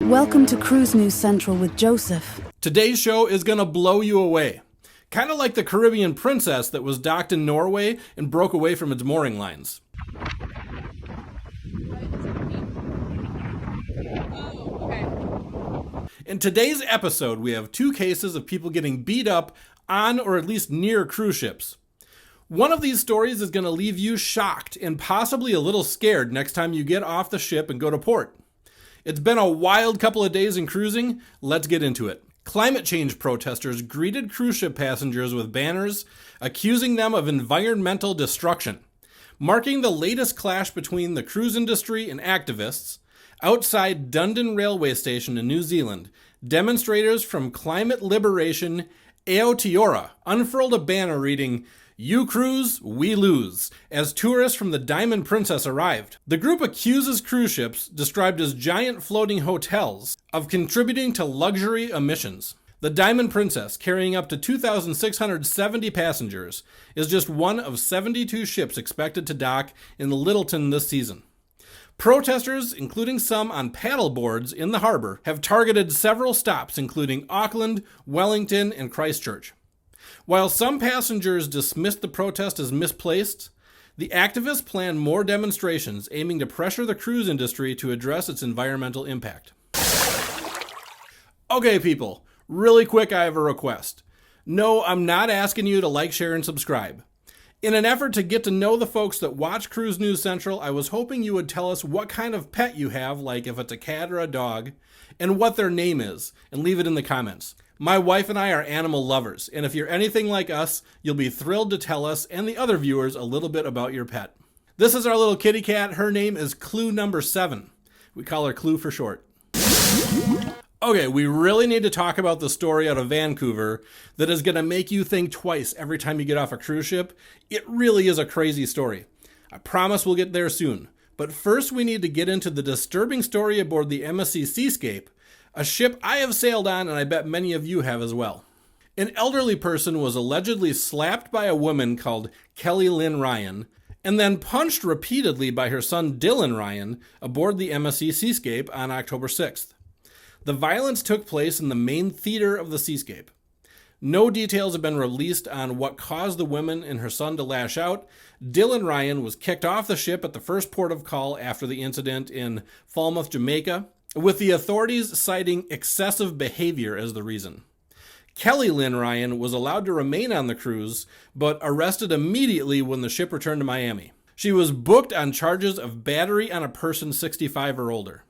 Welcome to Cruise News Central with Joseph. Today's show is going to blow you away. Kind of like the Caribbean Princess that was docked in Norway and broke away from its mooring lines. In today's episode, we have two cases of people getting beat up on or at least near cruise ships. One of these stories is going to leave you shocked and possibly a little scared next time you get off the ship and go to port. It's been a wild couple of days in cruising. Let's get into it. Climate change protesters greeted cruise ship passengers with banners accusing them of environmental destruction. Marking the latest clash between the cruise industry and activists, outside Dundon railway station in New Zealand, demonstrators from Climate Liberation Aotearoa unfurled a banner reading, "You cruise, we lose," as tourists from the Diamond Princess arrived. The group accuses cruise ships, described as giant floating hotels, of contributing to luxury emissions. The Diamond Princess, carrying up to 2,670 passengers, is just one of 72 ships expected to dock in Lyttelton this season. Protesters, including some on paddle boards in the harbor, have targeted several stops including Auckland, Wellington, and Christchurch. While some passengers dismissed the protest as misplaced, the activists plan more demonstrations aiming to pressure the cruise industry to address its environmental impact. Okay, people, really quick, I have a request. No, I'm not asking you to like, share, and subscribe. In an effort to get to know the folks that watch Cruise News Central, I was hoping you would tell us what kind of pet you have, like if it's a cat or a dog, and what their name is, and leave it in the comments. My wife and I are animal lovers, and if you're anything like us, you'll be thrilled to tell us and the other viewers a little bit about your pet. This is our little kitty cat. Her name is Clue number 7. We call her Clue for short. Okay, we really need to talk about the story out of Vancouver that is going to make you think twice every time you get off a cruise ship. It really is a crazy story. I promise we'll get there soon. But first we need to get into the disturbing story aboard the MSC Seascape, a ship I have sailed on and I bet many of you have as well. An elderly person was allegedly slapped by a woman called Kelly Lynn Ryan and then punched repeatedly by her son Dylan Ryan aboard the MSC Seascape on October 6th. The violence took place in the main theater of the Seascape. No details have been released on what caused the woman and her son to lash out. Dylan Ryan was kicked off the ship at the first port of call after the incident in Falmouth, Jamaica, with the authorities citing excessive behavior as the reason. Kelly Lynn Ryan was allowed to remain on the cruise, but arrested immediately when the ship returned to Miami. She was booked on charges of battery on a person 65 or older.